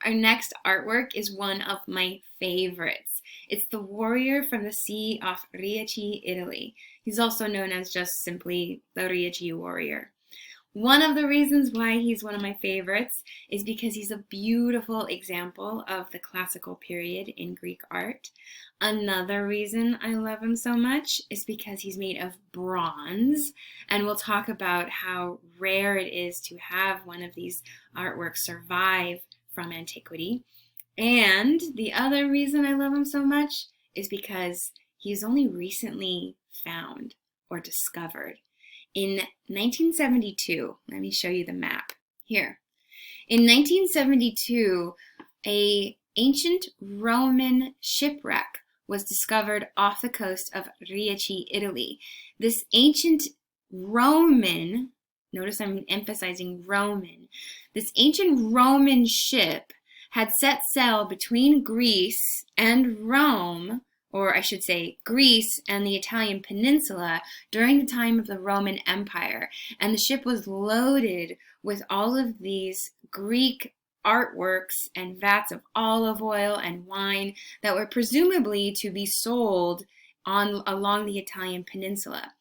Our next artwork is one of my favorites. It's the warrior from the sea off Riace, Italy. He's also known as just simply the Riace warrior. One of the reasons why he's one of my favorites is because he's a beautiful example of the classical period in Greek art. Another reason I love him so much is because he's made of bronze, and we'll talk about how rare it is to have one of these artworks survive from antiquity. And the other reason I love him so much is because he's only recently found or discovered. In 1972, let me show you the map here. In 1972, an ancient Roman shipwreck was discovered off the coast of Riace, Italy. This ancient Roman, notice I'm emphasizing Roman, this ancient Roman ship had set sail between Greece and Rome, or I should say Greece and the Italian peninsula during the time of the Roman Empire. And the ship was loaded with all of these Greek artworks and vats of olive oil and wine that were presumably to be sold along the Italian peninsula.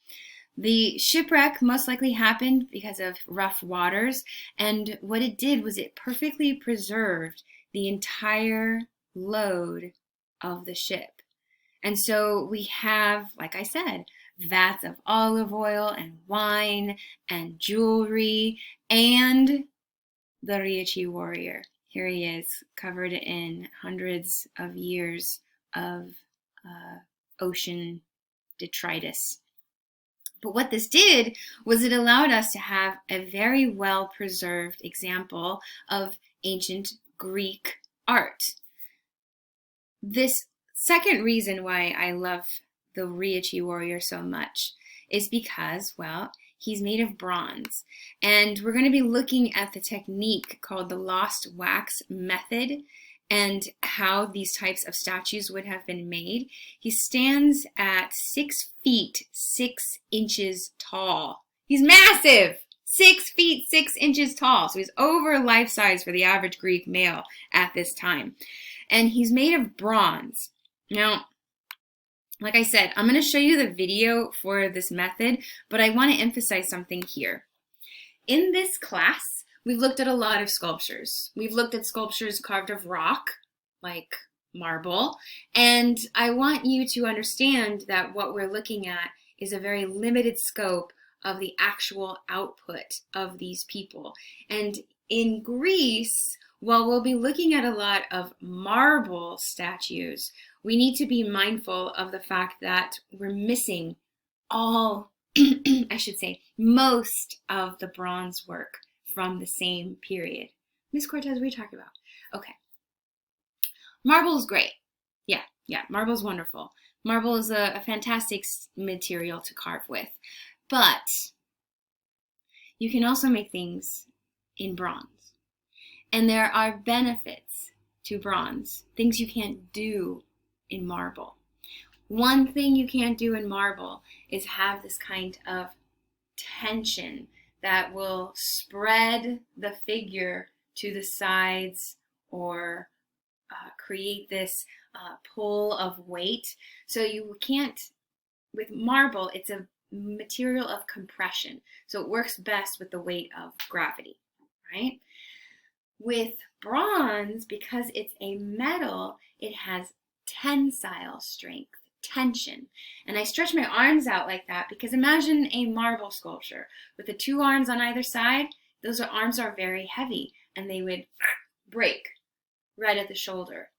The shipwreck most likely happened because of rough waters, and what it did was it perfectly preserved the entire load of the ship. And so we have, like I said, vats of olive oil and wine and jewelry and the Riace warrior. Here he is, covered in hundreds of years of ocean detritus. But what this did was it allowed us to have a very well preserved example of ancient Greek art. This second reason why I love the Riace warrior so much is because, well, he's made of bronze. And we're going to be looking at the technique called the lost wax method and how these types of statues would have been made. He stands at 6 feet 6 inches tall. He's massive! 6 feet 6 inches tall. So he's over life size for the average Greek male at this time. And he's made of bronze. Now, like I said, I'm going to show you the video for this method, but I want to emphasize something here. In this class, we've looked at a lot of sculptures. We've looked at sculptures carved of rock, like marble, and I want you to understand that what we're looking at is a very limited scope of the actual output of these people. And in Greece, while we'll be looking at a lot of marble statues, we need to be mindful of the fact that we're missing all, I should say, most of the bronze work from the same period. Miss Cortez, what are you talking about? Okay. Marble is great. Yeah, marble is wonderful. Marble is a fantastic material to carve with. But you can also make things in bronze. And there are benefits to bronze, things you can't do in marble. One thing you can't do in marble is have this kind of tension that will spread the figure to the sides or create this pull of weight. So you can't, with marble, it's a material of compression. So it works best with the weight of gravity, right? With bronze, because it's a metal, it has tensile strength, tension. And I stretch my arms out like that because imagine a marble sculpture with the 2 arms on either side. Those arms are very heavy and they would break right at the shoulder.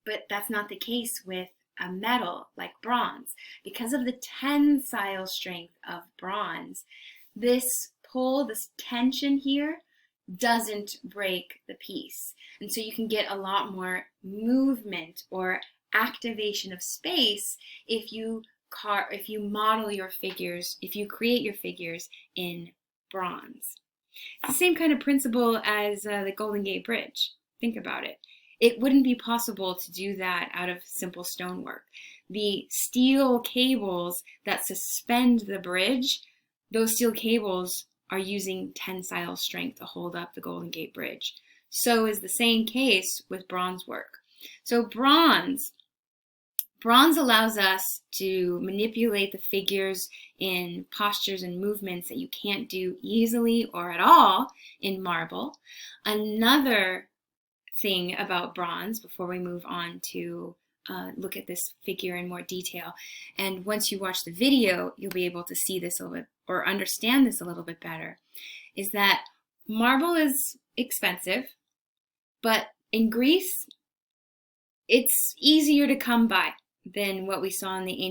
But that's not the case with a metal like bronze. Because of the tensile strength of bronze, this pull, this tension here, doesn't break the piece. And so you can get a lot more movement or activation of space if you model your figures, if you create your figures in bronze. It's the same kind of principle as the Golden Gate Bridge. Think about it. It wouldn't be possible to do that out of simple stonework. The steel cables that suspend the bridge, those steel cables are using tensile strength to hold up the Golden Gate Bridge. So is the same case with bronze work. So bronze allows us to manipulate the figures in postures and movements that you can't do easily or at all in marble. Another thing about bronze, before we move on to look at this figure in more detail, and once you watch the video, you'll be able to see this a little bit or understand this a little bit better, is that marble is expensive, but in Greece, it's easier to come by than what we saw in the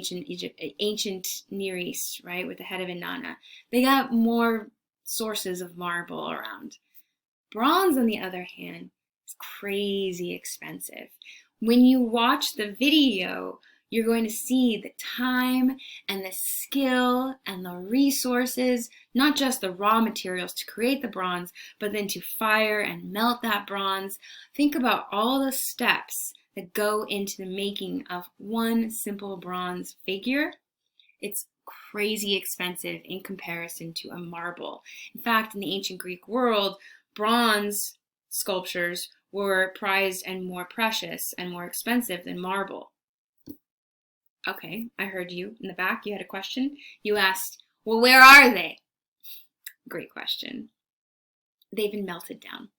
ancient Near East, right, with the head of Inanna. They got more sources of marble around. Bronze, on the other hand, is crazy expensive. When you watch the video, you're going to see the time and the skill and the resources, not just the raw materials to create the bronze, but then to fire and melt that bronze. Think about all the steps that go into the making of one simple bronze figure. It's crazy expensive in comparison to a marble. In fact, in the ancient Greek world, bronze sculptures were prized and more precious and more expensive than marble. Okay, I heard you in the back. You had a question. You asked, well, where are they? Great question. They've been melted down.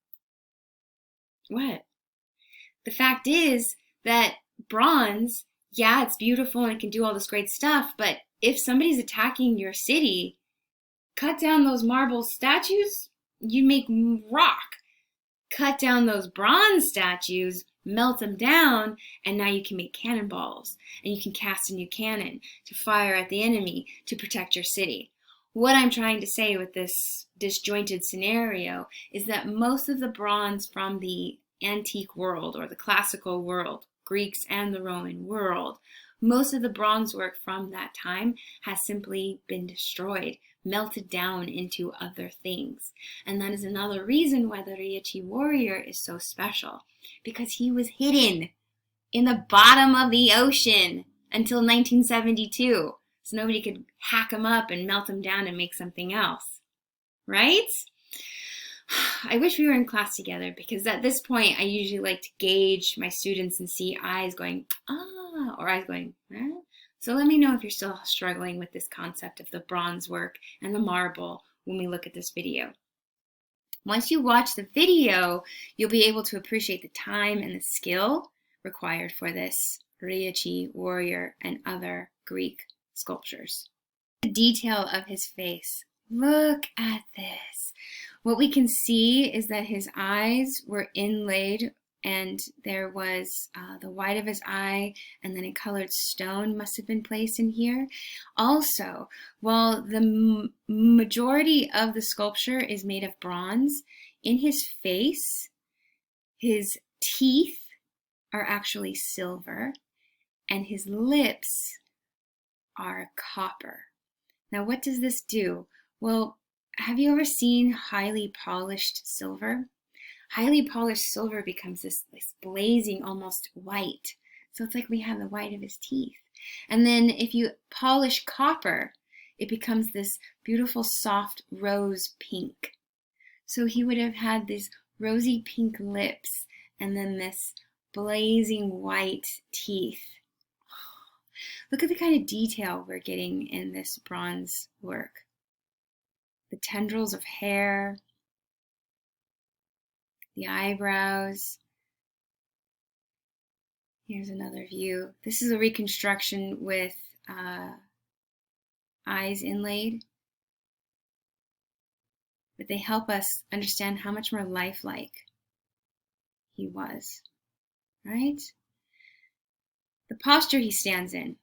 What? The fact is that bronze, yeah, it's beautiful and it can do all this great stuff, but if somebody's attacking your city, cut down those marble statues, you make rock. Cut down those bronze statues, melt them down, and now you can make cannonballs, and you can cast a new cannon to fire at the enemy to protect your city. What I'm trying to say with this disjointed scenario is that most of the bronze from the antique world or the classical world, Greeks and the Roman world, most of the bronze work from that time has simply been destroyed, melted down into other things. And that is another reason why the Riace warrior is so special, because he was hidden in the bottom of the ocean until 1972. So nobody could hack him up and melt him down and make something else. Right? I wish we were in class together, because at this point I usually like to gauge my students and see eyes going, ah, or eyes going, eh? So let me know if you're still struggling with this concept of the bronze work and the marble when we look at this video. Once you watch the video, you'll be able to appreciate the time and the skill required for this Riace warrior and other Greek sculptures. The detail of his face. Look at this. What we can see is that his eyes were inlaid, and there was the white of his eye, and then a colored stone must have been placed in here. Also, while the majority of the sculpture is made of bronze, in his face, his teeth are actually silver, and his lips are copper. Now, what does this do? Well, have you ever seen highly polished silver? Highly polished silver becomes this blazing, almost white. So it's like we have the white of his teeth. And then if you polish copper, it becomes this beautiful, soft rose pink. So he would have had these rosy pink lips and then this blazing white teeth. Look at the kind of detail we're getting in this bronze work. The tendrils of hair, the eyebrows. Here's another view. This is a reconstruction with eyes inlaid, but they help us understand how much more lifelike he was, right? The posture he stands in.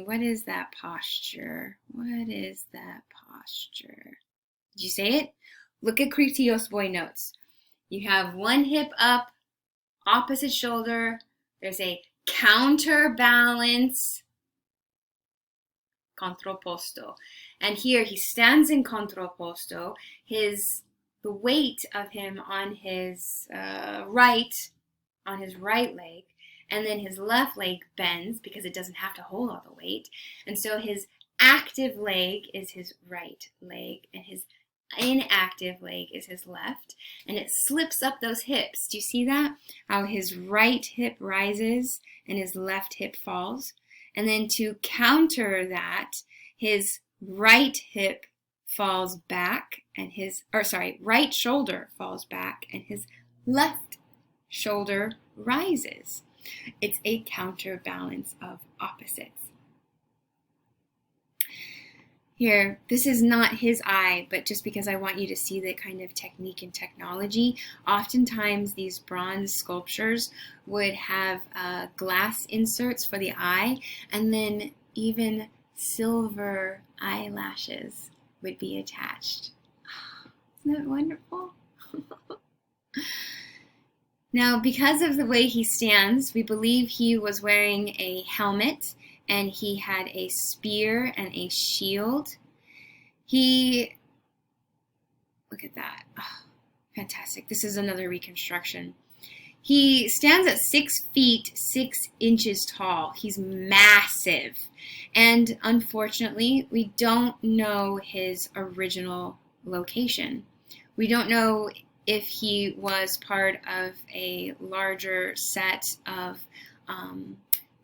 What is that posture? What is that posture? Did you say it? Look at Critios boy notes. You have one hip up, opposite shoulder. There's a counterbalance, contrapposto. And here he stands in contrapposto. The weight of him on his right leg, and then his left leg bends because it doesn't have to hold all the weight. And so his active leg is his right leg, and his inactive leg is his left, and it slips up those hips. Do you see that? How his right hip rises and his left hip falls. And then to counter that, his right hip falls back and right shoulder falls back and his left shoulder rises. It's a counterbalance of opposites. Here, this is not his eye, but just because I want you to see the kind of technique and technology, oftentimes these bronze sculptures would have glass inserts for the eye, and then even silver eyelashes would be attached. Isn't that wonderful? Now, because of the way he stands, we believe he was wearing a helmet, and he had a spear and a shield. Look at that. Oh, fantastic. This is another reconstruction. He stands at 6 feet, 6 inches tall. He's massive. And unfortunately, we don't know his original location. We don't know if he was part of a larger set of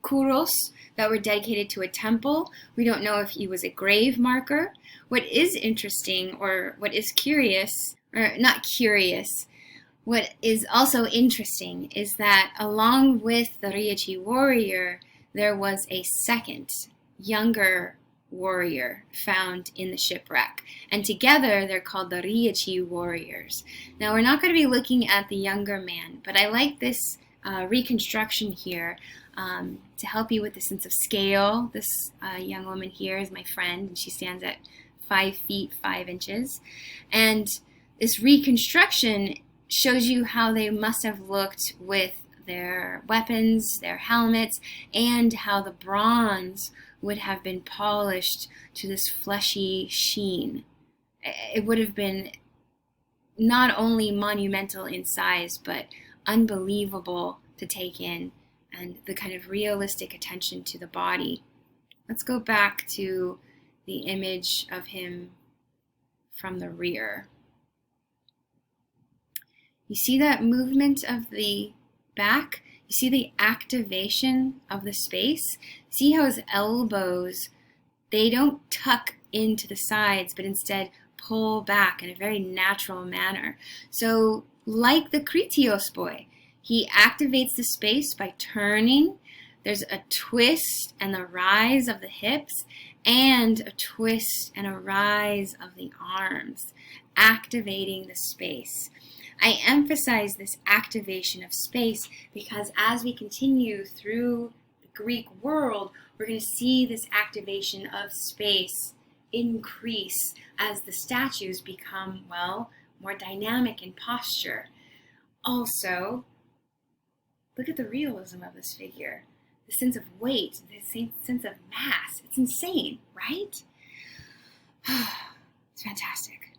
kuros that were dedicated to a temple. We don't know if he was a grave marker. What is interesting, or what is curious, or not curious, what is also interesting is that along with the Riace warrior, there was a second, younger warrior found in the shipwreck. And together they're called the Riace warriors. Now we're not going to be looking at the younger man, but I like this reconstruction here to help you with the sense of scale. This young woman here is my friend, and she stands at 5 feet 5 inches. And this reconstruction shows you how they must have looked with their weapons, their helmets, and how the bronze would have been polished to this fleshy sheen. It would have been not only monumental in size, but unbelievable to take in, and the kind of realistic attention to the body. Let's go back to the image of him from the rear. You see that movement of the back? You see the activation of the space? See how his elbows, they don't tuck into the sides, but instead pull back in a very natural manner. So like the Kritios boy, he activates the space by turning. There's a twist and the rise of the hips, and a twist and a rise of the arms, activating the space. I emphasize this activation of space because as we continue through the Greek world, we're going to see this activation of space increase as the statues become, well, more dynamic in posture. Also, look at the realism of this figure. The sense of weight, the sense of mass. It's insane, right? It's fantastic.